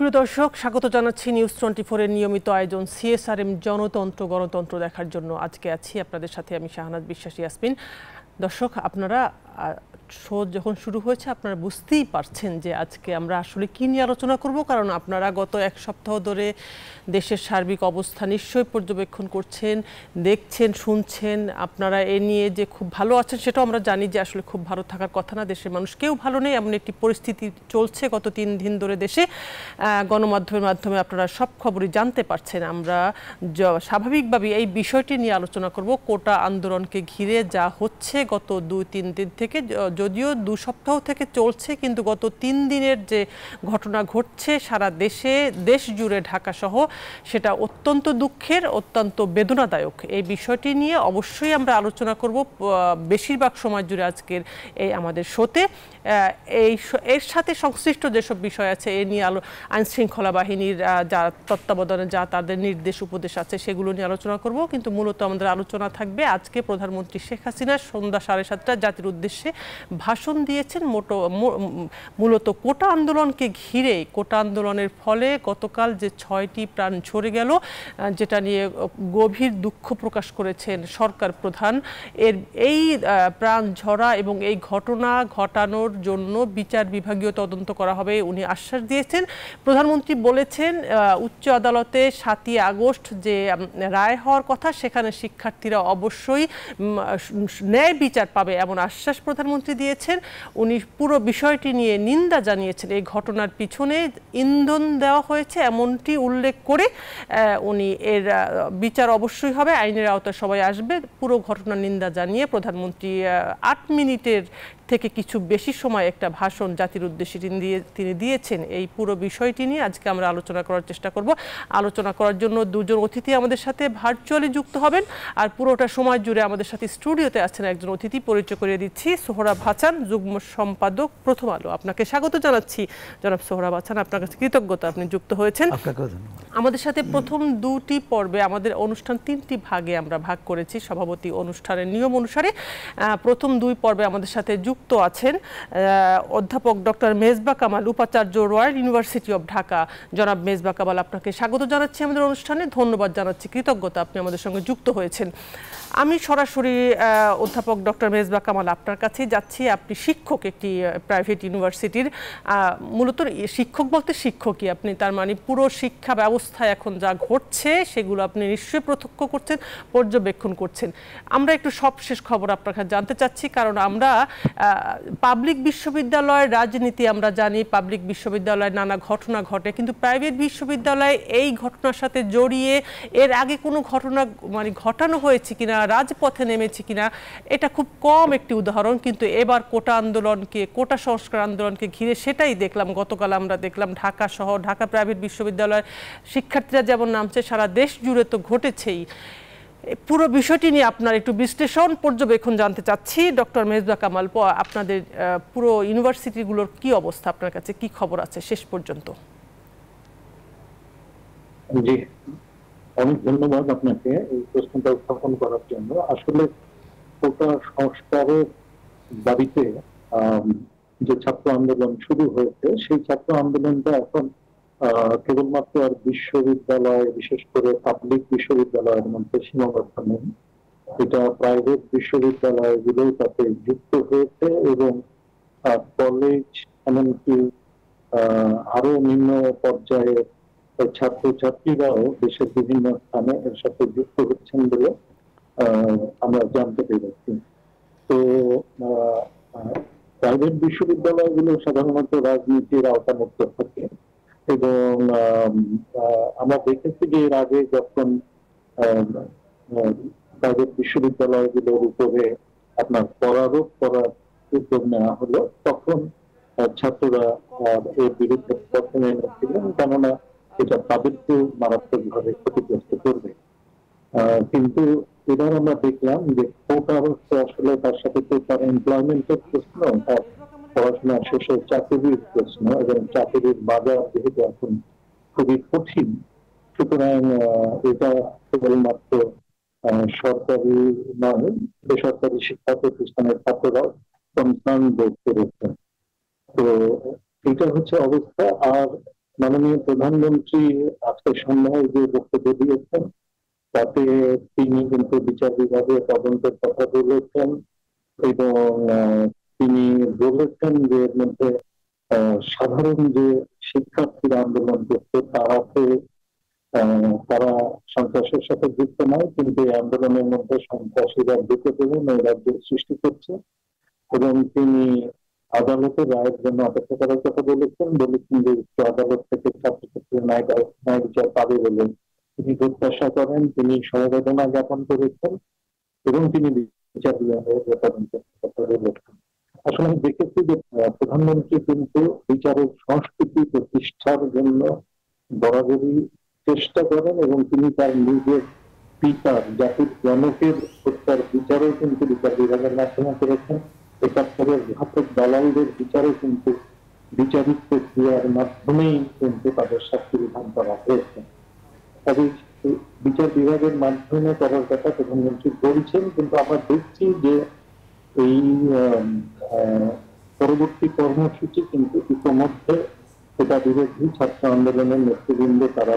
প্রিয় দর্শক, স্বাগত জানাচ্ছি নিউজ 24 এর নিয়মিত আয়োজন সিএসআরএম জনতন্ত্র গণতন্ত্র দেখার জন্য। আজকে আছি আপনাদের সাথে আমি শাহনাজ বিশ্বাস ইয়াসমিন। দর্শক, আপনারা শো যখন শুরু হয়েছে আপনারা বুঝতেই পারছেন যে আজকে আমরা আসলে কী নিয়ে আলোচনা করব, কারণ আপনারা গত এক সপ্তাহ ধরে দেশের সার্বিক অবস্থা নিশ্চয়ই পর্যবেক্ষণ করছেন, দেখছেন, শুনছেন। আপনারা এ নিয়ে যে খুব ভালো আছেন সেটাও আমরা জানি যে আসলে খুব ভালো থাকার কথা না, দেশের মানুষ কেউ ভালো নেই, এমন একটি পরিস্থিতি চলছে গত 3 দিন ধরে দেশে। গণমাধ্যমের মাধ্যমে আপনারা সব খবরই জানতে পারছেন। আমরা স্বাভাবিকভাবেই এই বিষয়টি নিয়ে আলোচনা করব, কোটা আন্দোলনকে ঘিরে যা হচ্ছে গত 2-3 দিন থেকে, যদিও 2 সপ্তাহ থেকে চলছে, কিন্তু গত 3 দিনের যে ঘটনা ঘটছে সারা দেশে, দেশ জুড়ে, ঢাকা সহ, সেটা অত্যন্ত দুঃখের, অত্যন্ত বেদনাদায়ক। এই বিষয়টি নিয়ে অবশ্যই আমরা আলোচনা করব বেশিরভাগ সময় জুড়ে আজকের এই আমাদের শোতে। এর সাথে সংশ্লিষ্ট যেসব বিষয় আছে এ নিয়ে আইন শৃঙ্খলা বাহিনীর যা তত্ত্বাবধানে যা তাদের নির্দেশ উপদেশ আছে সেগুলো নিয়ে আলোচনা করব। কিন্তু মূলত আমাদের আলোচনা থাকবে আজকে প্রধানমন্ত্রী শেখ হাসিনা সন্ধ্যা 7:30টায় জাতির উদ্দেশ্যে ভাষণ দিয়েছেন। মূলত কোটা আন্দোলনকে ঘিরে, কোটা আন্দোলনের ফলে গতকাল যে 6টি প্রাণ ঝরে গেল, যেটা নিয়ে গভীর দুঃখ প্রকাশ করেছেন সরকার প্রধান। এই প্রাণ ঝরা এবং এই ঘটনা ঘটানোর জন্য বিচার বিভাগীয় তদন্ত করা হবে উনি আশ্বাস দিয়েছেন। প্রধানমন্ত্রী বলেছেন উচ্চ আদালতে 7ই আগস্ট যে রায় হওয়ার কথা সেখানে শিক্ষার্থীরা অবশ্যই ন্যায় বিচার পাবে এমন আশ্বাস প্রধানমন্ত্রী দিয়েছেন। উনি পুরো বিষয়টি নিয়ে নিন্দা জানিয়েছেন। এই ঘটনার পিছনে ইন্ধন দেওয়া হয়েছে এমনটি উল্লেখ করে উনি এর বিচার অবশ্যই হবে, আইনের আওতায় সবাই আসবে, পুরো ঘটনার নিন্দা জানিয়ে প্রধানমন্ত্রী 8 মিনিটের থেকে কিছু বেশি সময় একটা ভাষণ জাতির উদ্দেশ্যে তিনি দিয়েছেন। এই পুরো বিষয়টি নিয়ে আজকে আমরা আলোচনা করার চেষ্টা করব। আলোচনা করার জন্য 2 জন অতিথি আমাদের সাথে ভার্চুয়ালি যুক্ত হবেন, আর পুরোটা সময় জুড়ে আমাদের সাথে স্টুডিওতে আছেন একজন অতিথি। পরিচয় করিয়ে দিচ্ছি, সোহরাব হাসান, যুগ্ম সম্পাদক, প্রথম আলো। আপনাকে স্বাগত জানাচ্ছি জনাব সোহরাব হাসান, আপনার কাছে কৃতজ্ঞতা, আপনি যুক্ত হয়েছেন। আমাদের সাথে প্রথম 2টি পর্বে, আমাদের অনুষ্ঠান 3টি ভাগে আমরা ভাগ করেছি সভাপতি অনুষ্ঠানের নিয়ম অনুসারে। প্রথম 2 পর্বে আমাদের সাথে যুক্ত আছেন অধ্যাপক ডক্টর মেজবা কামাল, উপাচার্য, রয়্যাল ইউনিভার্সিটি অব ঢাকা। জনাব মেজবা কামাল, আপনাকে স্বাগত জানাচ্ছি আমাদের অনুষ্ঠানে, ধন্যবাদ জানাচ্ছি, কৃতজ্ঞতা আপনি আমাদের সঙ্গে যুক্ত হয়েছেন। আমি সরাসরি অধ্যাপক ডক্টর মেজবা কামাল আপনার কাছেই যাচ্ছি। আপনি শিক্ষক একটি প্রাইভেট ইউনিভার্সিটির, মূলত শিক্ষক বলতে শিক্ষকই আপনি, তার মানে পুরো শিক্ষা ব্যবস্থায় এখন যা ঘটছে সেগুলো আপনি নিশ্চয়ই প্রত্যক্ষ করছেন, পর্যবেক্ষণ করছেন। আমরা একটু সবশেষ খবর আপনার কাছে জানতে চাচ্ছি, কারণ আমরা পাবলিক বিশ্ববিদ্যালয়ের রাজনীতি আমরা জানি, পাবলিক বিশ্ববিদ্যালয়ে নানা ঘটনা ঘটে, কিন্তু প্রাইভেট বিশ্ববিদ্যালয়ে এই ঘটনার সাথে জড়িয়ে এর আগে কোনো ঘটনা মানে ঘটানো হয়েছে কিনা, রাজপথে নেমেছে কিনা, এটা খুব কম একটি উদাহরণ। কিন্তু এবার কোটা আন্দোলনকে, কোটা সংস্কার আন্দোলনকে ঘিরে সেটাই দেখলাম। গতকাল আমরা দেখলাম ঢাকা সহ, ঢাকা প্রাইভেট বিশ্ববিদ্যালয়ের শিক্ষার্থীরা যেমন নামছে, সারা দেশ জুড়ে তো ঘটেছেই। পুরো বিষয়টি নিয়ে আপনার একটু বিশ্লেষণ, পর্যবেক্ষণ জানতে চাচ্ছি। ডক্টর মেজবা কামাল, আপনাদের পুরো ইউনিভার্সিটিগুলোর কি অবস্থা, আপনার কাছে কি খবর আছে শেষ পর্যন্ত? জি, অনেক ধন্যবাদ আপনাকে এই প্রশ্নটা উত্থাপন করার জন্য। আসলে কোটা সংস্কারের দাবিতে যে ছাত্র আন্দোলন শুরু হয়েছে, সেই ছাত্র আন্দোলনটা এখন কেবলমাত্র আর বিশ্ববিদ্যালয়, বিশেষ করে পাবলিক বিশ্ববিদ্যালয়ের মধ্যে সীমাবদ্ধ নেই। এটা প্রাইভেট বিশ্ববিদ্যালয়গুলো তাতে যুক্ত হয়েছে এবং কলেজ, এমনকি আরো নিম্ন পর্যায়ে ছাত্রছাত্রীরাও দেশের বিভিন্ন স্থানে এর সাথে যুক্ত হচ্ছেন বলে আমরা জানতে পেরেছি। তো প্রাইভেট বিশ্ববিদ্যালয়গুলো সাধারণত রাজনীতির আওতামুক্ত থাকে এবং আমরা দেখেছি যে এর আগে যখন প্রাইভেট বিশ্ববিদ্যালয়গুলোর উপরে আপনার করারোপ করার উদ্যোগ নেওয়া হলো, তখন ছাত্ররা এর বিরুদ্ধে প্রথমে এনেছিলেন, কেননা এটা তাদেরকে মারাত্মকভাবে ক্ষতিগ্রস্ত করবে। কিন্তু এবার আমরা দেখলাম যে কোটা আসলে তার সাথে তো তার এমপ্লয়মেন্টের প্রশ্ন, তার পড়াশোনা শেষে চাকরির প্রশ্ন, এবং চাকরির বাজার যেহেতু এখন খুবই কঠিন, সুতরাং এটা কেবলমাত্র সরকারি নয়, বেসরকারি শিক্ষা প্রতিষ্ঠানের ছাত্ররাও কনসার্ন বোধ করেছে। তো এটা হচ্ছে অবস্থা। আর মাননীয় প্রধানমন্ত্রী আজকে সন্ধ্যায় যে বক্তব্য দিয়েছেন তাতে তিনি কিন্তু বিচার বিভাগে তদন্তের কথা বলেছেন এবং তিনি বলেছেন যে এর মধ্যে সাধারণ যে শিক্ষার্থীরা আন্দোলন করছে তারা সন্ত্রাসের সাথে যুক্ত নয়, কিন্তু এই আন্দোলনের মধ্যে সন্ত্রাসীরা ঢুকে পড়ে নৈরাজ্যের সৃষ্টি করছে এবং তিনি আদালতের রায়ের জন্য অপেক্ষা করার কথা বলেছেন যে উচ্চ আদালত থেকে ছাত্রছাত্রী ন্যায় বিচার পাবে বলে তিনি প্রত্যাশা করেন। তিনি সমবেদনা জ্ঞাপন করেছেন এবং তিনি বিচার বিভাগের তদন্তের কথা বলেছেন। আসলে আমি দেখেছি যে প্রধানমন্ত্রী কিন্তু বিচারের সংস্কৃতি প্রতিষ্ঠার জন্য বরাবরই চেষ্টা করেন এবং তিনি তার নিজের পিতার জাতির জনকের হত্যার বিচারও কিন্তু বিচার বিভাগের মাধ্যমে করেছেন। একাত্তরের ঘাতক দালালদের বিচারও কিন্তু বিচারিক প্রক্রিয়ার মাধ্যমেই কিন্তু তাদের শাস্তি বিধান করা হয়েছে। তবে বিচার বিভাগের মাধ্যমে করার কথা প্রধানমন্ত্রী বলছেন, কিন্তু আমরা দেখছি যে এই পরবর্তী কর্মসূচি কিন্তু ইতিমধ্যে এটা বিরোধী ছাত্র আন্দোলনের নেতৃবৃন্দ তারা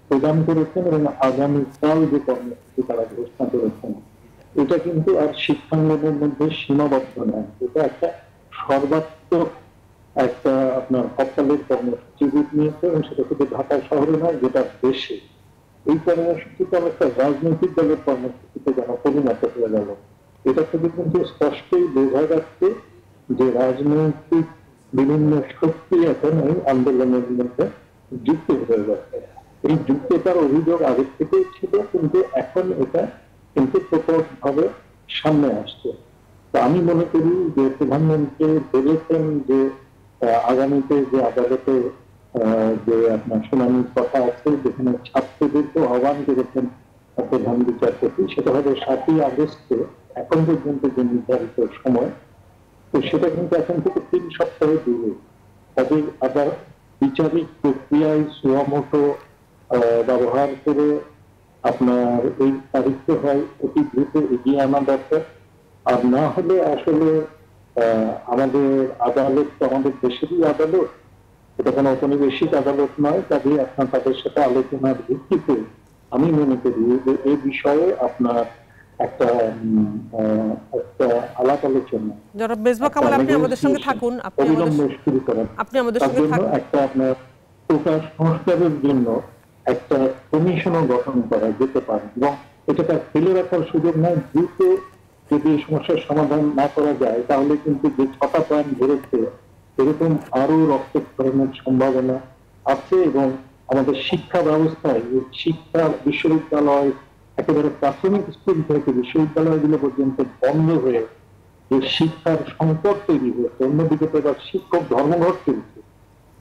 প্রদান করেছেন এবং আগামীকাল যে কর্মসূচি তারা ঘোষণা করেছেন এটা কিন্তু আর শিক্ষাঙ্গনের মধ্যে সীমাবদ্ধ নয়, এটা একটা সর্বাত্মক একটা আপনার হরতালের কর্মসূচি রূপ নিয়েছে এবং সেটা শুধু ঢাকা শহরে নয় গোটা দেশে। এই কর্মসূচিটা একটা রাজনৈতিক দলের কর্মসূচিতে যেন পরিণত হয়ে গেল। এটা থেকে কিন্তু স্পষ্টই বোঝা যাচ্ছে যে রাজনৈতিক বিভিন্ন শক্তি এখন এই আন্দোলনের মধ্যে যুক্ত হয়ে যাচ্ছে। এই যুক্ততার অভিযোগ আগের থেকেই ছিল, কিন্তু এখন এটা কিন্তু প্রকটভাবে সামনে আসছে। তো আমি মনে করি যে প্রধানমন্ত্রী বলেছেন যে আগামীতে যে আদালতে যে আপনার শুনানির কথা আছে, যেখানে ছাত্রদেরকে আহ্বান করেছেন প্রধান বিচারপতি, সেটা হবে 7ই আগস্টে। এখন পর্যন্ত যে নির্ধারিত সময়, তো সেটা কিন্তু এখন থেকে 3 সপ্তাহ দূরে। তবে আবার বিচারিক প্রক্রিয়ায় সুয়ামোটো ব্যবহার করে আপনার এই তারিখে হয় অতি দ্রুত এগিয়ে আনা দরকার। আর না হলে আসলে আমাদের আদালত তো আমাদের দেশেরই আদালত, এটা কোনো ঔপনিবেশিক আদালত নয়। কাজে আপনার তাদের সাথে আলোচনার ভিত্তিতে আমি মনে করি যে এই বিষয়ে আপনার একটা আলাপ আলোচনা আপনি আমাদের সঙ্গে থাকুন, আপনি আমাদের সঙ্গে থাকুন। একটা আপনার প্রকাশ সংস্কারের জন্য একটা কমিশনও গঠন করা যেতে পারে এবং এটাকে ফেলে রাখার সুযোগ নয়। দ্রুত যদি সমস্যার সমাধান না করা যায় তাহলে কিন্তু যে 6টা প্রাণ ধরেছে এরকম আরো রক্তক্ষরণের সম্ভাবনা আছে এবং আমাদের শিক্ষা ব্যবস্থায় শিক্ষা বিশ্ববিদ্যালয় একেবারে প্রাথমিক স্কুল থেকে বিশ্ববিদ্যালয়গুলো পর্যন্ত বন্ধ হয়ে যে শিক্ষার সংকট তৈরি হয়েছে, অন্যদিকে তো এবার শিক্ষক ধর্মঘট চলছে।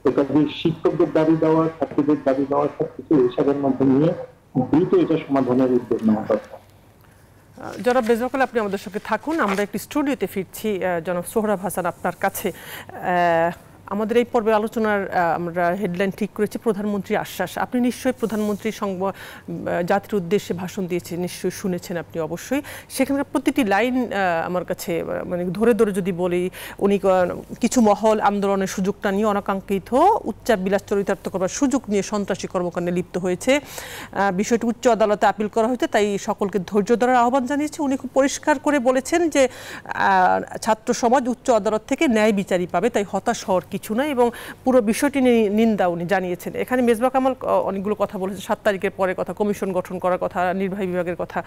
এটা যে শিক্ষকদের দাবি দেওয়া, ছাত্রীদের দাবি দেওয়া সবকিছু হিসাবের মধ্যে নিয়ে দ্রুত এটা সমাধানের উদ্যোগ নেওয়া দরকার। জনাব বেজবাকাল, আপনি আমাদের সঙ্গে থাকুন। আমরা একটি স্টুডিওতে ফিরছি। জনাব সোহরাব হাসান, আপনার কাছে আমাদের এই পর্বে আলোচনার আমরা হেডলাইন ঠিক করেছি প্রধানমন্ত্রীর আশ্বাস। আপনি নিশ্চয়ই প্রধানমন্ত্রী জাতির উদ্দেশ্যে ভাষণ দিয়েছেন, নিশ্চয়ই শুনেছেন আপনি অবশ্যই। সেখানকার প্রতিটি লাইন আমার কাছে মানে ধরে ধরে যদি বলি, উনি কিছু মহল আন্দোলনের সুযোগটা নিয়ে অনাকাঙ্ক্ষিত উচ্চাবিলাস চরিতার্থ করবার সুযোগ নিয়ে সন্ত্রাসী কর্মকাণ্ডে লিপ্ত হয়েছে। বিষয়টি উচ্চ আদালতে আপিল করা হয়েছে, তাই সকলকে ধৈর্য ধরার আহ্বান জানিয়েছে। উনি খুব পরিষ্কার করে বলেছেন যে ছাত্র সমাজ উচ্চ আদালত থেকে ন্যায় বিচারই পাবে, তাই হতাশ হওয়ার কিছু নয় এবং পুরো বিষয়টি নিন্দা উনি জানিয়েছেন। এখানে মেজবা কামাল অনেকগুলো কথা বলেছেন, 7 তারিখের পরে কথা, কমিশন গঠন করার কথা, নির্বাহী বিভাগের কথা,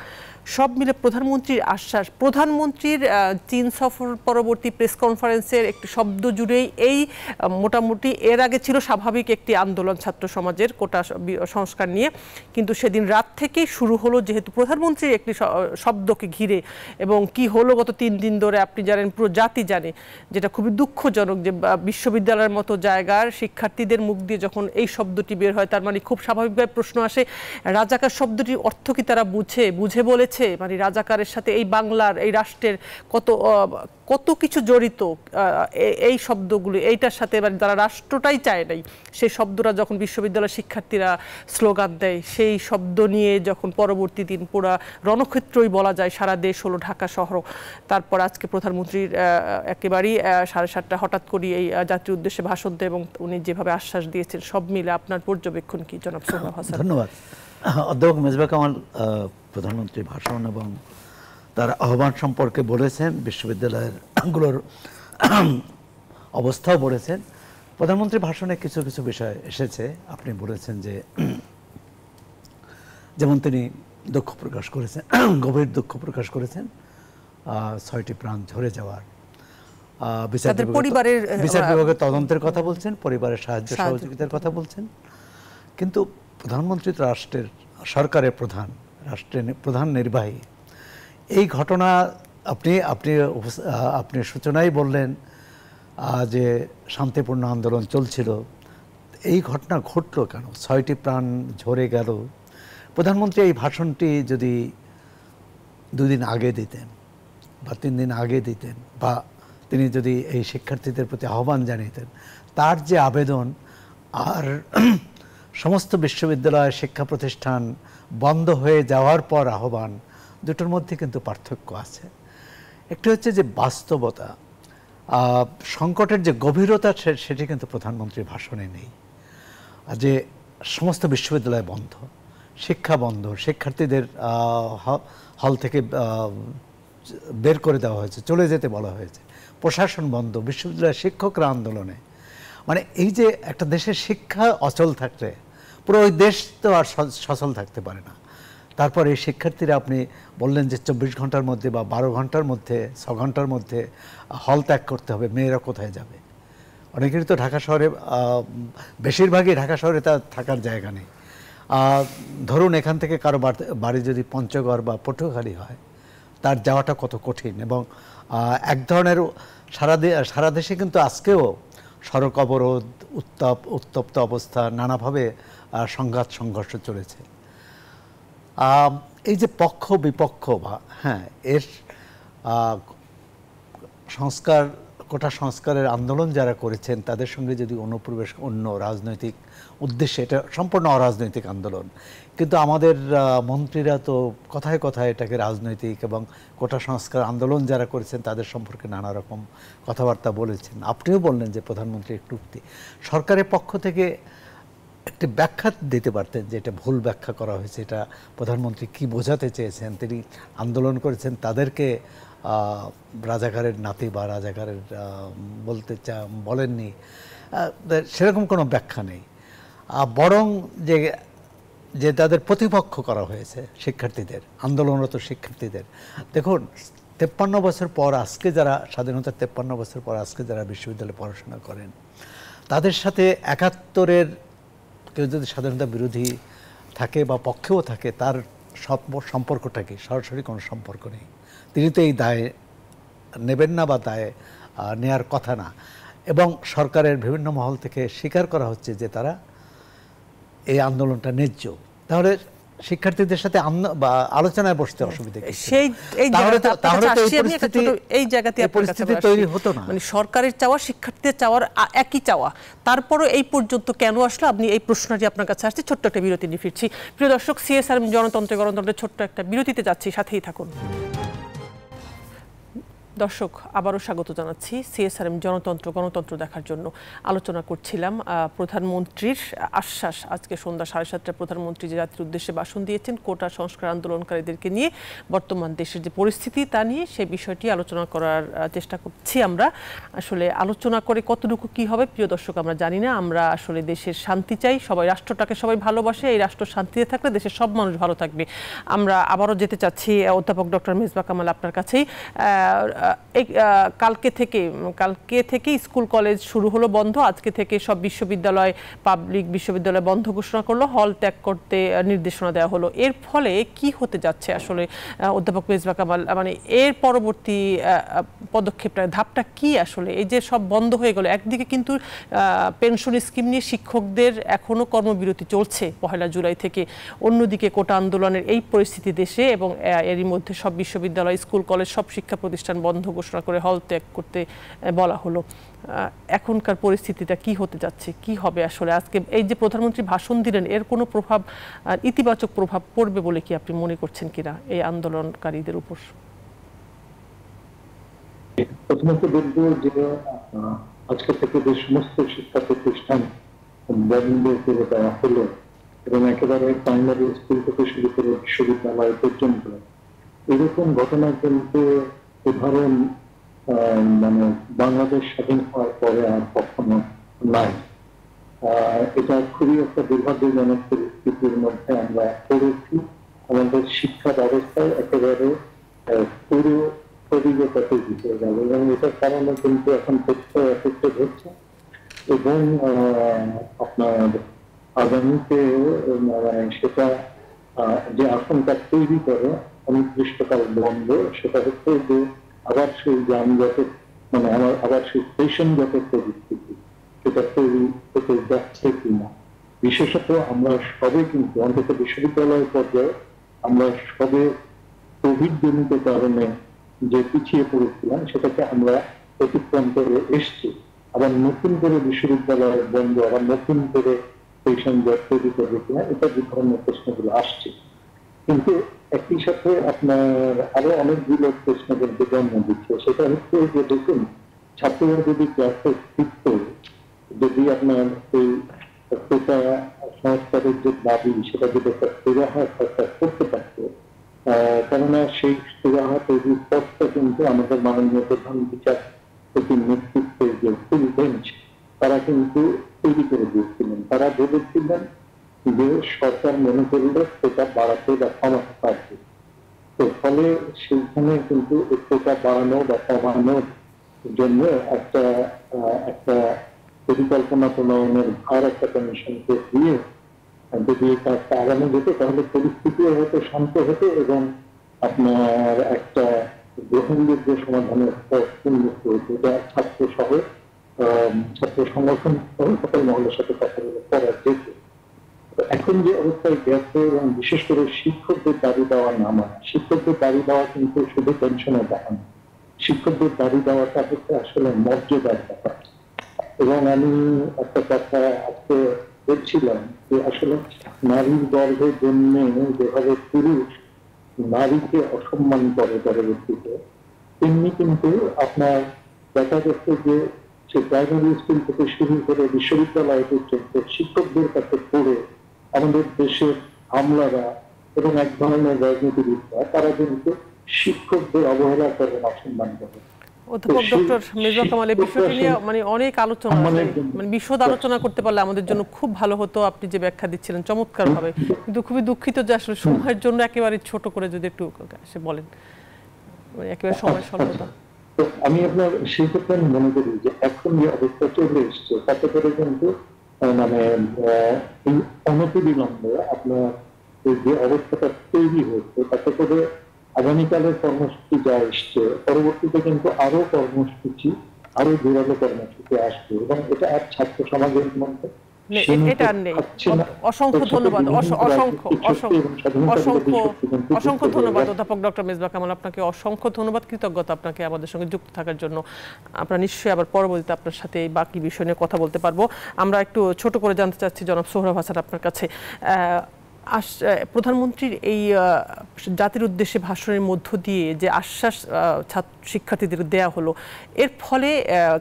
সব মিলে প্রধানমন্ত্রীর আশ্বাস। প্রধানমন্ত্রীর চীন সফর পরবর্তী প্রেস কনফারেন্সের একটি শব্দ জুড়েই এই মোটামুটি এর আগে ছিল স্বাভাবিক একটি আন্দোলন ছাত্র সমাজের কোটা সংস্কার নিয়ে, কিন্তু সেদিন রাত থেকেই শুরু হলো যেহেতু প্রধানমন্ত্রীর একটি শব্দকে ঘিরে এবং কি হলো গত 3 দিন ধরে আপনি জানেন, পুরো জাতি জানে, যেটা খুবই দুঃখজনক যে বিশ্ববিদ্যালয়ের মতো জায়গার শিক্ষার্থীদের মুখ দিয়ে যখন এই শব্দটি বের হয়, তার মানে খুব স্বাভাবিকভাবে প্রশ্ন আসে রাজাকার শব্দটির অর্থ কি তারা বুঝে বলেছে? মানে রাজাকারের সাথে এই বাংলার এই রাষ্ট্রের কত কিছু জড়িত এই শব্দগুলো, এইটার সাথে যারা রাষ্ট্রটাই চায় নাই সেই শব্দরা যখন বিশ্ববিদ্যালয়ের শিক্ষার্থীরা স্লোগান দেয়, সেই শব্দ নিয়ে যখন পরবর্তী দিন পুরা রণক্ষেত্রই বলা যায়, সারা দেশ হলো ঢাকা শহর। তারপর আজকে প্রধানমন্ত্রীর একেবারেই 7:30 হঠাৎ করে এই জাতির উদ্দেশ্যে ভাষণ দেয় এবং উনি যেভাবে আশ্বাস দিয়েছেন, সব মিলে আপনার পর্যবেক্ষণ কি জনাব সোহরাব হাসান? ধন্যবাদ। অধ্যাপক মেজবা কামাল প্রধানমন্ত্রীর ভাষণ এবং তার আহ্বান সম্পর্কে বলেছেন, বিশ্ববিদ্যালয়ের গুলোর অবস্থাও বলেছেন। প্রধানমন্ত্রীর ভাষণে কিছু কিছু বিষয় এসেছে। আপনি বলেছেন যে যেমন তিনি দুঃখ প্রকাশ করেছেন, গভীর দুঃখ প্রকাশ করেছেন 6টি প্রাণ ঝরে যাওয়ার, বিচার বিভাগের তদন্তের কথা বলছেন, পরিবারের সাহায্য সহযোগিতার কথা বলছেন। কিন্তু প্রধানমন্ত্রী তো রাষ্ট্রের সরকারের প্রধান, রাষ্ট্রের প্রধান নির্বাহী। এই ঘটনা আপনি সূচনায় বললেন যে শান্তিপূর্ণ আন্দোলন চলছিল, এই ঘটনা ঘটলো কেন? 6টি প্রাণ ঝরে গেল। প্রধানমন্ত্রী এই ভাষণটি যদি 2 দিন আগে দিতেন বা 3 দিন আগে দিতেন, বা তিনি যদি এই শিক্ষার্থীদের প্রতি আহ্বান জানিয়েতেন, তার যে আবেদন আর সমস্ত বিশ্ববিদ্যালয় শিক্ষা প্রতিষ্ঠান বন্ধ হয়ে যাওয়ার পর আহ্বান, দুটোর মধ্যে কিন্তু পার্থক্য আছে। একটি হচ্ছে যে বাস্তবতা, সংকটের যে গভীরতা, সেটি কিন্তু প্রধানমন্ত্রীর ভাষণে নেই। যে সমস্ত বিশ্ববিদ্যালয় বন্ধ, শিক্ষা বন্ধ, শিক্ষার্থীদের হল থেকে বের করে দেওয়া হয়েছে, চলে যেতে বলা হয়েছে, প্রশাসন বন্ধ, বিশ্ববিদ্যালয়ের শিক্ষকরা আন্দোলনে। মানে এই যে একটা দেশের শিক্ষা অচল থাকলে পুরো ওই দেশ তো আর সচল থাকতে পারে না। তারপর এই শিক্ষার্থীরা, আপনি বললেন যে 24 ঘন্টার মধ্যে বা 12 ঘন্টার মধ্যে, 6 ঘন্টার মধ্যে হল ত্যাগ করতে হবে, মেয়েরা কোথায় যাবে? অনেকেরই তো ঢাকা শহরে, বেশিরভাগই ঢাকা শহরে তার থাকার জায়গা নেই। ধরুন এখান থেকে কারো বাড়ি যদি পঞ্চগড় বা পটুয়াখালী হয়, তার যাওয়াটা কত কঠিন। এবং এক ধরনের সারা দেশে কিন্তু আজকেও সড়ক অবরোধ, উত্তপ্ত অবস্থা, নানাভাবে সংঘাত সংঘর্ষ চলেছে। এই যে পক্ষ বিপক্ষ, বা এর কোটা সংস্কারের আন্দোলন যারা করেছেন, তাদের সঙ্গে যদি অনুপ্রবেশ অন্য রাজনৈতিক উদ্দেশ্যে, এটা সম্পূর্ণ অরাজনৈতিক আন্দোলন, কিন্তু আমাদের মন্ত্রীরা তো কথায় কথায় এটাকে রাজনৈতিক, এবং কোটা সংস্কার আন্দোলন যারা করেছেন তাদের সম্পর্কে নানা রকম কথাবার্তা বলেছেন। আপনিও বললেন যে প্রধানমন্ত্রী একটু সরকারের পক্ষ থেকে একটি ব্যাখ্যা দিতে পারতেন যে এটা ভুল ব্যাখ্যা করা হয়েছে, এটা প্রধানমন্ত্রী কি বোঝাতে চেয়েছেন। তিনি আন্দোলন করেছেন, তাদেরকে রাজাকারের নাতি বা রাজাকারের বলেননি, সেরকম কোনো ব্যাখ্যা নেই। বরং যে তাদের প্রতিপক্ষ করা হয়েছে শিক্ষার্থীদের, আন্দোলনরত শিক্ষার্থীদের। দেখুন 53 বছর পর আজকে যারা, স্বাধীনতার 53 বছর পর আজকে যারা বিশ্ববিদ্যালয়ে পড়াশোনা করেন, তাদের সাথে 71-এর কেউ যদি স্বাধীনতা বিরোধী থাকে বা পক্ষেও থাকে, তার সম্পর্কটা কি? সরাসরি কোনো সম্পর্ক নেই। তিনি তো এই দায় নেবেন না বা দায় নেয়ার কথা না। এবং সরকারের বিভিন্ন মহল থেকে স্বীকার করা হচ্ছে যে তারা এই আন্দোলনটা ন্যায্য। তাহলে শিক্ষার্থীদের সাথে আলোচনায় বসতে অসুবিধা কি? এই জায়গাতে পরিস্থিতি তৈরি হতো না। মানে সরকারের চাওয়া, শিক্ষার্থীদের চাওয়ার একই চাওয়া, তারপরও এই পর্যন্ত কেন আসলো? আপনি এই প্রশ্নটি আপনার কাছে আসছে। ছোট্ট একটা বিরতি নিয়ে ফিরছি। প্রিয় দর্শক, সিএসআরএম গণতন্ত্রের ছোট্ট একটা বিরতিতে যাচ্ছি, সাথেই থাকুন। দর্শক, আবারও স্বাগত জানাচ্ছি সিএসআরএম গণতন্ত্র দেখার জন্য। আলোচনা করছিলাম প্রধানমন্ত্রীর আশ্বাস। আজকে সন্ধ্যা 7:30 প্রধানমন্ত্রী যে জাতির উদ্দেশ্যে ভাষণ দিয়েছেন কোটা সংস্কার আন্দোলনকারীদেরকে নিয়ে, বর্তমান দেশের যে পরিস্থিতি তা নিয়ে, সেই বিষয়টি আলোচনা করার চেষ্টা করছি আমরা। আসলে আলোচনা করে কতটুকু কি হবে প্রিয় দর্শক আমরা জানি না। আমরা আসলে দেশের শান্তি চাই, সবাই রাষ্ট্রটাকে সবাই ভালোবাসে। এই রাষ্ট্র শান্তিতে থাকলে দেশের সব মানুষ ভালো থাকবে। আমরা আবারও যেতে চাচ্ছি অধ্যাপক ডক্টর মেজবা কামাল আপনার কাছেই। কালকে থেকে স্কুল কলেজ শুরু হলো বন্ধ। আজকে থেকে সব বিশ্ববিদ্যালয়, পাবলিক বিশ্ববিদ্যালয় বন্ধ ঘোষণা করলো, হল ত্যাগ করতে নির্দেশনা দেওয়া হলো। এর ফলে কি হতে যাচ্ছে আসলে অধ্যাপক মেজবা কামাল? মানে এর পরবর্তী পদক্ষেপটা, ধাপটা কি আসলে? এই যে সব বন্ধ হয়ে গেল, একদিকে কিন্তু পেনশন স্কিম নিয়ে শিক্ষকদের এখনো কর্মবিরতি চলছে 1 জুলাই থেকে, অন্যদিকে কোটা আন্দোলনের এই পরিস্থিতি দেশে, এবং এরই মধ্যে সব বিশ্ববিদ্যালয়, স্কুল কলেজ, সব শিক্ষা প্রতিষ্ঠান বন্ধ বন্ধ ঘোষণা করে হল ত্যাগ করতে বলা হলো। এখনকার পরিস্থিতিটা কি হতে যাচ্ছে, কি হবে আসলে? আজকে এই যে প্রধানমন্ত্রী ভাষণ দিলেন, এর কোনো প্রভাব, ইতিবাচক প্রভাব পড়বে বলে কি আপনি মনে করছেন কিনা এই আন্দোলনকারীদের উপর? প্রথমত বলবো যে আজকে থেকে যে সমস্ত শিক্ষা প্রতিষ্ঠান বন্ধ করে দেওয়া হলো এবং একেবারে প্রাইমারি স্কুল থেকে শুরু করে বিশ্ববিদ্যালয় পর্যন্ত, এরকম ঘটনা কিন্তু উদাহরণ মানে বাংলাদেশ স্বাধীন হওয়ার পরে আর কখনো নাই। এটা খুবই একটা দুর্ভাগ্যজনক পরিস্থিতির মধ্যে আমরা পড়েছি। আমাদের শিক্ষা ব্যবস্থায় একেবারে পুরো অভিজ্ঞতা তৈরি হয়ে গেল এবং এটার কারণে কিন্তু এখন তথ্য এফেক্টেড হচ্ছে এবং আপনার আগামীতে সেটা যে আশঙ্কা তৈরি করে অনির্দিষ্টকাল বন্ধ, সেটা হচ্ছে যে আবার সেই যানজটের মানে আবার সেই স্টেশনগত পরিস্থিতি সেটা তৈরি হতে যাচ্ছে কিনা। বিশেষত আমরা সবে কিন্তু অন্তত বিশ্ববিদ্যালয় পর্যায়ে আমরা সবে কোভিড জনিত কারণে যে পিছিয়ে পড়েছিলাম সেটাকে আমরা অতিক্রম করে এসছি। আবার নতুন করে বিশ্ববিদ্যালয়ের বন্ধ, আবার নতুন করে স্টেশন জট তৈরি করবে কিনা, এটা যে ধরনের প্রশ্নগুলো আসছে। কিন্তু একই সাথে আপনার আরো অনেকগুলো প্রশ্ন কিন্তু জন্ম দিচ্ছে। সেটা হচ্ছে যে দেখুন, ছাত্ররা যদি ক্লাসে শিখত, যদি আপনার এই কোটা সংস্কারের যে দাবি সেটা যদি একটা সুরাহা সরকার করতে পারত, কেননা সেই সুরাহা তৈরির পথটা কিন্তু আমাদের মাননীয় প্রধান বিচারপতির নেতৃত্বে যে ফুল বেঞ্চ তারা কিন্তু তৈরি করে দিয়েছিলেন। তারা ভেবেছিলেন যে সরকার মনে করলে কোটা বাড়াতে বা কমাতে পারবে। তো ফলে সেইখানে কিন্তু কোটা বাড়ানো বা কমানোর জন্য একটা একটা পরিকল্পনা প্রণয়নের ভার একটা কমিশনকে দিয়ে যদি এই কাজটা আগানো যেত তাহলে পরিস্থিতিও হয়তো শান্ত হতো এবং আপনার একটা গ্রহণযোগ্য সমাধানের পথ উন্মুক্ত হতো। এটা ছাত্র সহ ছাত্র সংগঠন সকল মহলের সাথে কথা বলে করা যেত। এখন যে অবস্থায় গেছে এবং বিশেষ করে শিক্ষকদের দাবি দেওয়া নামা, শিক্ষকদের দাবি দেওয়া কিন্তু শুধু পেনশনের ব্যাপার না, শিক্ষকদের দাবি দেওয়াটা হচ্ছে আসলে মর্যাদার ব্যাপার। এবং আমি একটা কথা আজকে বলছিলাম যে আসলে নারীর গর্ভে জন্মে যেভাবে পুরুষ নারীকে অসম্মান করে পরবর্তীতে, তেমনি কিন্তু আপনার দেখা যাচ্ছে যে সে প্রাইমারি স্কুল থেকে শুরু করে বিশ্ববিদ্যালয় পর্যন্ত শিক্ষকদের কাছে পড়ে আমাদের দেশের আমলারা এবং এক ধরনের রাজনীতিবিদরা তারা কিন্তু শিক্ষকদের অবহেলা করে, অসম্মান করে। অধ্যাপক ডক্টর মির্জা কামাল, এই বিষয়টি নিয়ে মানে অনেক আলোচনা, মানে বিশদ আলোচনা করতে পারলে আমাদের জন্য খুব ভালো হতো। আপনি যে ব্যাখ্যা দিচ্ছিলেন চমৎকার ভাবে, কিন্তু খুবই দুঃখিত যে আসলে সময়ের জন্য একেবারে ছোট করে যদি একটু বলেন, একেবারে সময় স্বল্পতা। আমি আপনার সেই ক্ষেত্রে আমি মনে করি যে এখন যে অবস্থা চলে এসছে তাতে করে কিন্তু মানে এই অনতিবিলম্বে আপনার যে অবস্থাটা তৈরি হয়েছে তাতে করে আগামীকালের কর্মসূচি যা এসছে পরবর্তীতে কিন্তু আরো কর্মসূচি, আরো জোরালো কর্মসূচি আসবে এবং এটা আর ছাত্র সমাজের মধ্যে এটা নেই। অসংখ্য ধন্যবাদ, অসংখ্য ধন্যবাদ অধ্যাপক ডক্টর মিসবাহ কামাল, আপনাকে অসংখ্য ধন্যবাদ, কৃতজ্ঞতা আপনাকে আমাদের সঙ্গে যুক্ত থাকার জন্য। আমরা নিশ্চয়ই আবার পরবর্তীতে আপনার সাথে এই বাকি বিষয় নিয়ে কথা বলতে পারবো। আমরা একটু ছোট করে জানতে চাচ্ছি জনাব সোহরাব হাসান আপনার কাছে, প্রধানমন্ত্রীর এই জাতির উদ্দেশ্যে ভাষণের মধ্য দিয়ে যে আশ্বাস শিক্ষার্থীদের দেয়া হলো, এর ফলে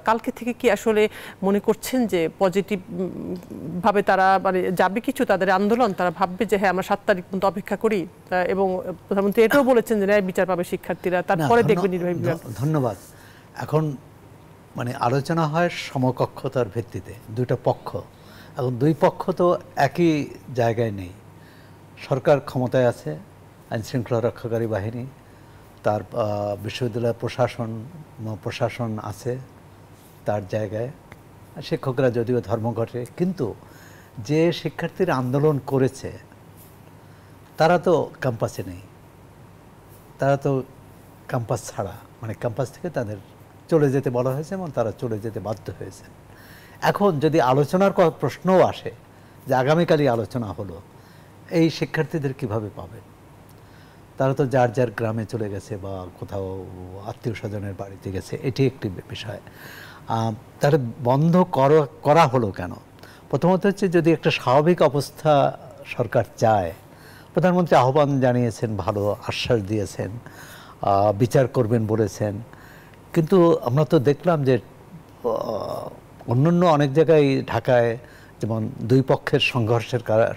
কালকে থেকে কি আসলে মনে করছেন যে পজিটিভ ভাবে তারা মানে যাবে কিছু তাদের আন্দোলন, তারা ভাববে যে হ্যাঁ আমরা 7 তারিখ পর্যন্ত অপেক্ষা করি? এবং প্রধানমন্ত্রী এটাও বলেছেন যে ন্যায় বিচার পাবে শিক্ষার্থীরা, তারপরে দেখবে নির্বাহী বিভাগ। ধন্যবাদ। এখন মানে আলোচনা হয় সমকক্ষতার ভিত্তিতে, দুটো পক্ষ, এখন দুই পক্ষ তো একই জায়গায় নেই। সরকার ক্ষমতায় আছে, আইন শৃঙ্খলা রক্ষাকারী বাহিনী, তার বিশ্ববিদ্যালয় প্রশাসন আছে তার জায়গায়, শিক্ষকরা যদিও ধর্মঘটে, কিন্তু যে শিক্ষার্থীরা আন্দোলন করেছে তারা তো ক্যাম্পাসে নেই, তারা তো ক্যাম্পাস ছাড়া, মানে ক্যাম্পাস থেকে তাদের চলে যেতে বলা হয়েছে এবং তারা চলে যেতে বাধ্য হয়েছে। এখন যদি আলোচনার প্রশ্নও আসে যে আগামীকালই আলোচনা হলো, এই শিক্ষার্থীদের কিভাবে পাবেন? তারা তো যার যার গ্রামে চলে গেছে বা কোথাও আত্মীয় স্বজনের বাড়িতে গেছে, এটি একটি বিষয়। তার বন্ধ করা হলো কেন? প্রথমত হচ্ছে, যদি একটা স্বাভাবিক অবস্থা সরকার চায়, প্রধানমন্ত্রী আহ্বান জানিয়েছেন, ভালো আশ্বাস দিয়েছেন, বিচার করবেন বলেছেন, কিন্তু আমরা তো দেখলাম যে অন্যান্য অনেক জায়গায় ঢাকায় যেমন দুই পক্ষের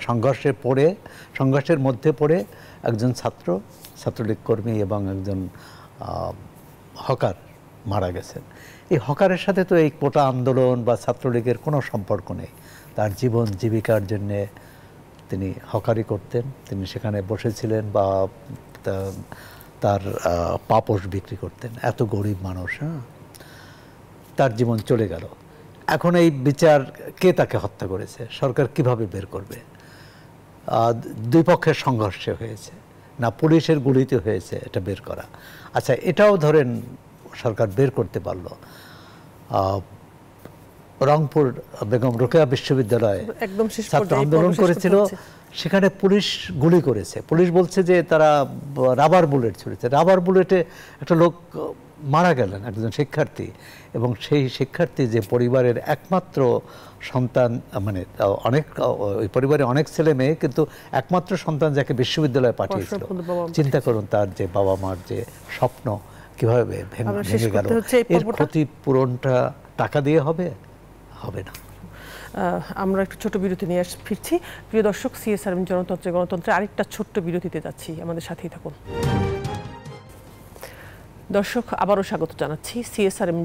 সংঘর্ষের মধ্যে পড়ে একজন ছাত্রলীগ কর্মী এবং একজন হকার মারা গেছেন। এই হকারের সাথে তো এই কোটা আন্দোলন বা ছাত্রলীগের কোনো সম্পর্ক নেই। তার জীবন জীবিকার জন্যে তিনি হকারি করতেন, তিনি সেখানে বসেছিলেন বা তার পাপোশ বিক্রি করতেন। এত গরিব মানুষ, তার জীবন চলে গেল। এখন এই বিচার, কে তাকে হত্যা করেছে, সরকার কিভাবে বের করবে? দুই পক্ষের সংঘর্ষে হয়েছে না পুলিশের গুলিতে হয়েছে, এটা বের করা। আচ্ছা, এটাও ধরেন সরকার বের করতে পারলো। রংপুর বেগম রোকেয়া বিশ্ববিদ্যালয়ে ছাত্র আন্দোলন করেছিল, সেখানে পুলিশ গুলি করেছে। পুলিশ বলছে যে তারা রাবার বুলেট ছুড়েছে। রাবার বুলেটে একটা লোক মারা গেলেন, একজন শিক্ষার্থী, এবং সেই শিক্ষার্থী যে পরিবারের একমাত্র সন্তান, মানে অনেক, ওই পরিবারে অনেক ছেলে মেয়ে, কিন্তু একমাত্র সন্তান যাকে বিশ্ববিদ্যালয়ে পাঠিয়েছিল। চিন্তা করুন, তার যে বাবা মার যে স্বপ্ন কিভাবে ভেঙে গেল। এর ক্ষতিপূরণটা টাকা দিয়ে হবে না। আমরা একটু ছোট বিরতি নিয়ে ফিরছি। প্রিয় দর্শক, সিএসআরএম গণতন্ত্রে আরেকটা ছোট্ট বিরতিতে যাচ্ছি, আমাদের সাথেই থাকুন। দর্শক, আবারও স্বাগত জানাচ্ছি। সিএসআরএম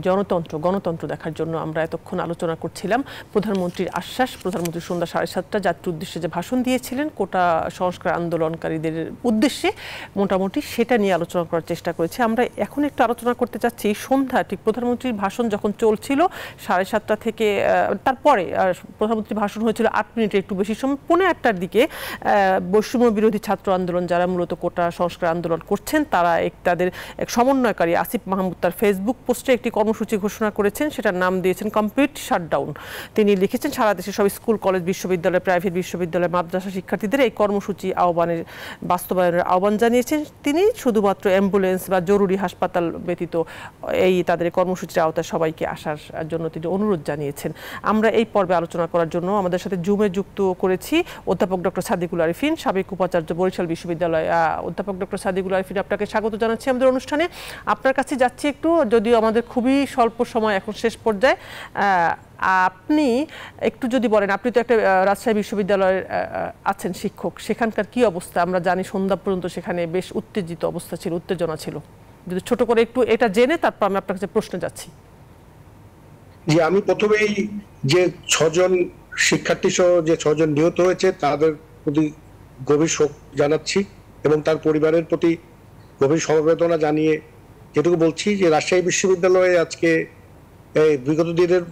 গণতন্ত্র দেখার জন্য আমরা এতক্ষণ আলোচনা করছিলাম প্রধানমন্ত্রীর আশ্বাস। প্রধানমন্ত্রী সন্ধ্যা 7:30 জাতির উদ্দেশ্যে যে ভাষণ দিয়েছিলেন কোটা সংস্কার আন্দোলনকারীদের উদ্দেশ্যে, মোটামুটি সেটা নিয়ে আলোচনা করার চেষ্টা করেছি। আমরা এখন একটু আলোচনা করতে চাচ্ছি সন্ধ্যা, ঠিক প্রধানমন্ত্রীর ভাষণ যখন চলছিল 7:30 থেকে, তারপরে প্রধানমন্ত্রীর ভাষণ হয়েছিল 8 মিনিটের একটু বেশি সময়, 8:45টার দিকে বৈষম্য বিরোধী ছাত্র আন্দোলন, যারা মূলত কোটা সংস্কার আন্দোলন করছেন, তারা তাদের এক সমন্বয়কারী আসিফ মাহমুদ তার ফেসবুক পোস্টে একটি কর্মসূচি ঘোষণা করেছেন। সেটার নাম দিয়েছেন কমপ্লিট শাটডাউন। তিনি লিখেছেন, সারা দেশে সব স্কুল, কলেজ, বিশ্ববিদ্যালয়, প্রাইভেট বিশ্ববিদ্যালয়, মাদ্রাসা শিক্ষার্থীদের এই কর্মসূচি বাস্তবায়নের আহ্বান জানিয়েছেন তিনি। শুধুমাত্র অ্যাম্বুলেন্স বা জরুরি হাসপাতাল ব্যতীত এই তাদের কর্মসূচির আওতায় সবাইকে আসার জন্য তিনি অনুরোধ জানিয়েছেন। আমরা এই পর্বে আলোচনা করার জন্য আমাদের সাথে জুমে যুক্ত করেছি অধ্যাপক ডক্টর সাদিকুল আরিফিন, সাবেক উপাচার্য, বরিশাল বিশ্ববিদ্যালয়। অধ্যাপক ডক্টর সাদিকুল আরিফিন, আপনাকে স্বাগত জানাচ্ছি আমাদের অনুষ্ঠানে। আপনার কাছে যাচ্ছি একটু, যদিও আমাদের খুবই স্বল্প সময় এখন শেষ পর্যায়ে, আপনি একটু যদি বলেন, আপনি তো একটা রাজশাহী বিশ্ববিদ্যালয়ের আছেন শিক্ষক, সেখানকার কি অবস্থা? আমরা জানি সন্ধ্যা পর্যন্ত সেখানে বেশ উত্তেজিত অবস্থা ছিল, উত্তেজনা ছিল। যদি ছোট করে একটু এটা জেনে তারপর আমি আপনার কাছে প্রশ্নে যাচ্ছি। জি, আমি প্রথমেই যে 6 জন শিক্ষার্থী সহ যে 6 জন নিহত হয়েছে তাদের প্রতি গভীর শোক জানাচ্ছি এবং তার পরিবারের প্রতি গভীর সমবেদনা জানিয়ে যেটুকু বলছি যে রাজশাহী বিশ্ববিদ্যালয়ে আজকে বিগত দিনের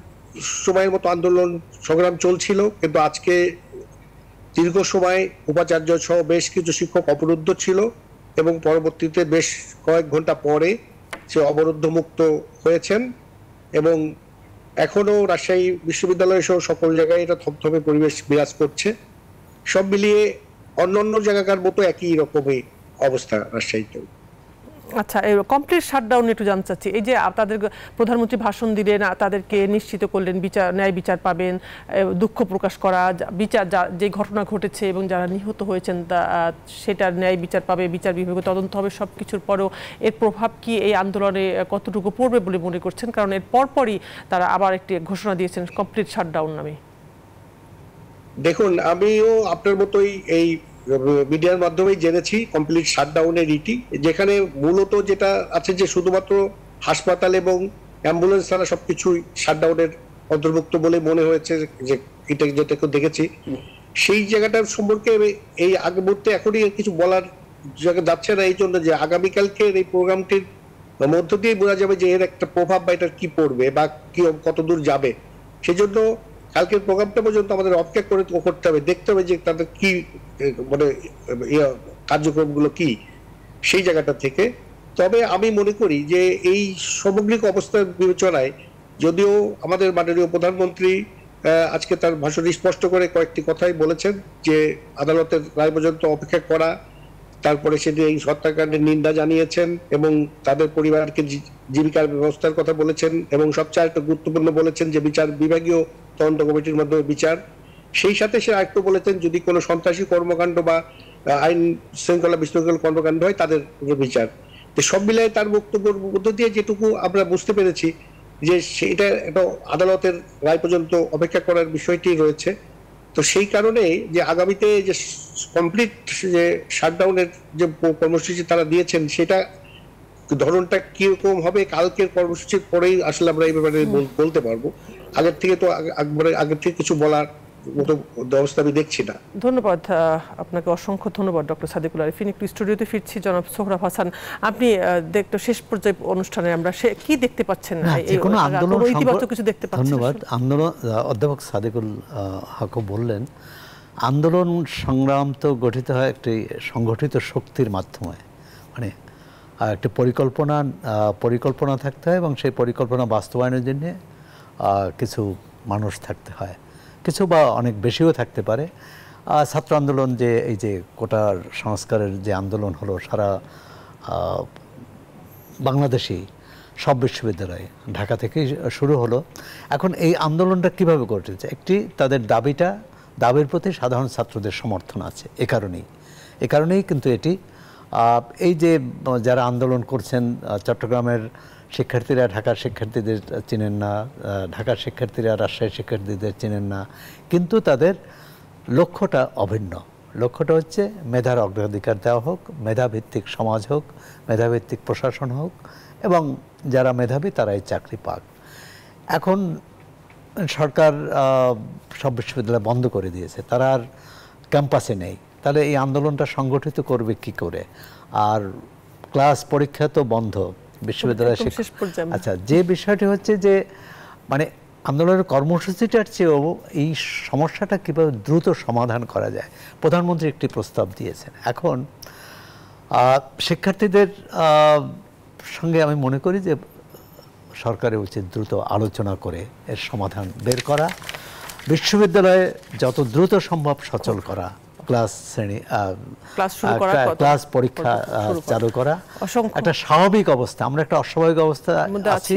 সময়ের মতো আন্দোলন সংগ্রাম চলছিল, কিন্তু আজকে দীর্ঘ সময় উপাচার্য সহ বেশ কিছু শিক্ষক অবরুদ্ধ ছিল এবং পরবর্তীতে বেশ কয়েক ঘন্টা পরে সে অবরুদ্ধ মুক্ত হয়েছেন এবং এখনো রাজশাহী বিশ্ববিদ্যালয় সহ সকল জায়গায় এটা থমথমে পরিবেশ বিরাজ করছে। সব মিলিয়ে অন্যান্য জায়গাকার মতো একই রকমই অবস্থা রাজশাহীতে। আচ্ছা, এই কমপ্লিট শাটডাউন একটু জানতে চাচ্ছি। এই যে তাদের প্রধানমন্ত্রী ভাষণ দিলেন, তাদেরকে নিশ্চিত করলেন ন্যায় বিচার পাবেন, দুঃখ প্রকাশ করা, বিচার যে ঘটনা ঘটেছে এবং যারা নিহত হয়েছেন সেটার ন্যায় বিচার পাবে, বিচার বিভাগে তদন্ত হবে, সব কিছুর পরেও এর প্রভাব কি এই আন্দোলনে কতটুকু পড়বে বলে মনে করছেন? কারণ এর পরপরই তারা আবার একটি ঘোষণা দিয়েছেন কমপ্লিট শাটডাউন নামে। দেখুন, আমিও আপনার মতোই এই মিডিয়ার মাধ্যমেই জেনেছি কমপ্লিট শাটডাউনের রীতি, যেখানে মূলত যেটা আছে যে শুধুমাত্র হাসপাতাল এবং অ্যাম্বুলেন্স ছাড়া সবকিছুই শাটডাউনের অন্তর্ভুক্ত বলে মনে হয়েছে, যে এটা যেটা দেখেছি সেই জায়গাটার সম্পর্কে এই আগে মুহূর্তে এখনই কিছু বলার জায়গা যাচ্ছে না, এই জন্য যে আগামীকালকের এই প্রোগ্রামটির মধ্য দিয়ে বোঝা যাবে যে এর একটা প্রভাব বা এটার কি পড়বে বা কি কতদূর যাবে। সেই জন্য কালকের প্রোগ্রামটা পর্যন্ত আমাদের অপেক্ষা করতে হবে, দেখতে হবে যে তাদের কি মানে কার্যক্রমগুলো কি সেই জায়গাটা থেকে। তবে আমি মনে করি যে এই সামগ্রিক অবস্থার বিবেচনায়, যদিও আমাদের মাননীয় প্রধানমন্ত্রী আজকে তার ভাষণ স্পষ্ট করে কয়েকটি কথাই বলেছেন যে আদালতের রায় পর্যন্ত অপেক্ষা করা, তারপরে সেটি এই হত্যাকাণ্ডের নিন্দা জানিয়েছেন এবং তাদের পরিবারকে জীবিকার ব্যবস্থার কথা বলেছেন এবং সবচেয়ে একটা গুরুত্বপূর্ণ বলেছেন যে বিচার বিভাগীয় তদন্ত কমিটির মাধ্যমে বিচার। সেই সাথে সে আরেকটু বলেছেন যদি কোনো সন্ত্রাসী কর্মকাণ্ড বা আইন শৃঙ্খলা বিশৃঙ্খল কর্মকাণ্ড হয় তাদের বিচার। তো সব মিলিয়ে তার বক্তব্যের মধ্য দিয়ে যেটুকু আমরা বুঝতে পেরেছি যে সেটা একটা আদালতের রায় পর্যন্ত অপেক্ষা করার বিষয়টি রয়েছে। তো সেই কারণে যে আগামীতে যে কমপ্লিট যে শাটডাউনের যে কর্মসূচি তারা দিয়েছেন সেটা ধরনটা কিরকম হবে কালকের কর্মসূচির পরেই আসলে আমরা এই ব্যাপারে বলতে পারবো। আগের থেকে তো আগের থেকে কিছু বলার মতো ব্যবস্থা আমি দেখছি না। ধন্যবাদ আপনাকে, অসংখ্য ধন্যবাদ ডক্টর সাদিকুল আরিফিন। একটু স্টুডিওতে ফিরছি জনাব সোহরাব হাসান, আপনি দেখতে শেষ পর্যায়ে অনুষ্ঠানে আমরা কি দেখতে পাচ্ছেন? কোনো আন্দোলন ইতিবাচক কিছু দেখতে পাচ্ছেন? ধন্যবাদ। আন্দোলন অধ্যাপক সাদিকুল হক বললেন আন্দোলন সংগ্রাম তো গঠিত হয় একটি সংগঠিত শক্তির মাধ্যমে, মানে একটি পরিকল্পনা থাকতে হয় এবং সেই পরিকল্পনা বাস্তবায়নের জন্য কিছু মানুষ থাকতে হয়, কিছু বা অনেক বেশিও থাকতে পারে। ছাত্র আন্দোলন যে এই যে কোটার সংস্কারের যে আন্দোলন হলো সারা বাংলাদেশে সব বিশ্ববিদ্যালয়ে ঢাকা থেকেই শুরু হলো। এখন এই আন্দোলনটা কিভাবে গড়ে উঠেছে? একটি তাদের দাবির প্রতি সাধারণ ছাত্রদের সমর্থন আছে, এ কারণেই কিন্তু এটি এই যে যারা আন্দোলন করছেন চট্টগ্রামের শিক্ষার্থীরা ঢাকার শিক্ষার্থীদের চেনেন না, ঢাকার শিক্ষার্থীরা রাজশাহীর শিক্ষার্থীদের চেনেন না, কিন্তু তাদের লক্ষ্যটা অভিন্ন। লক্ষ্যটা হচ্ছে মেধার অগ্রাধিকার দেওয়া হোক, মেধাভিত্তিক সমাজ হোক, মেধাভিত্তিক প্রশাসন হোক এবং যারা মেধাবী তারাই চাকরি পাক। এখন সরকার সব বিশ্ববিদ্যালয় বন্ধ করে দিয়েছে, তারা আর ক্যাম্পাসে নেই, তাহলে এই আন্দোলনটা সংগঠিত করবে কি করে? আর ক্লাস পরীক্ষা তো বন্ধ বিশ্ববিদ্যালয়। আচ্ছা, যে বিষয়টি হচ্ছে যে মানে আন্দোলনের কর্মসূচিটার চেয়েও এই সমস্যাটা কীভাবে দ্রুত সমাধান করা যায়, প্রধানমন্ত্রী একটি প্রস্তাব দিয়েছেন। এখন শিক্ষার্থীদের সঙ্গে আমি মনে করি যে সরকারের উচিত দ্রুত আলোচনা করে এর সমাধান বের করা, বিশ্ববিদ্যালয়ে যত দ্রুত সম্ভব সচল করা, ক্লাস পরীক্ষা চালু করা, একটা স্বাভাবিক অবস্থা। আমরা একটা অস্বাভাবিক অবস্থা আছি,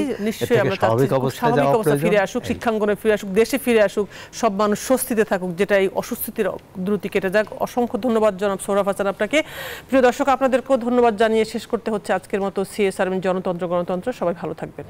স্বাভাবিক অবস্থায় যাওয়া প্রয়োজন। ফিরে আসুক, শিক্ষাঙ্গনে ফিরে আসুক, দেশে ফিরে আসুক, সব মানুষ স্বস্তিতে থাকুক, যেটা এই অস্বস্তির দ্রুত কেটে যাক। অসংখ্য ধন্যবাদ জনাব সোহরাব হাসান আপনাকে। প্রিয় দর্শক, আপনাদেরকেও ধন্যবাদ জানিয়ে শেষ করতে হচ্ছে আজকের মতো সিএসআরএম জনতন্ত্র গণতন্ত্র। সবাই ভালো থাকবেন।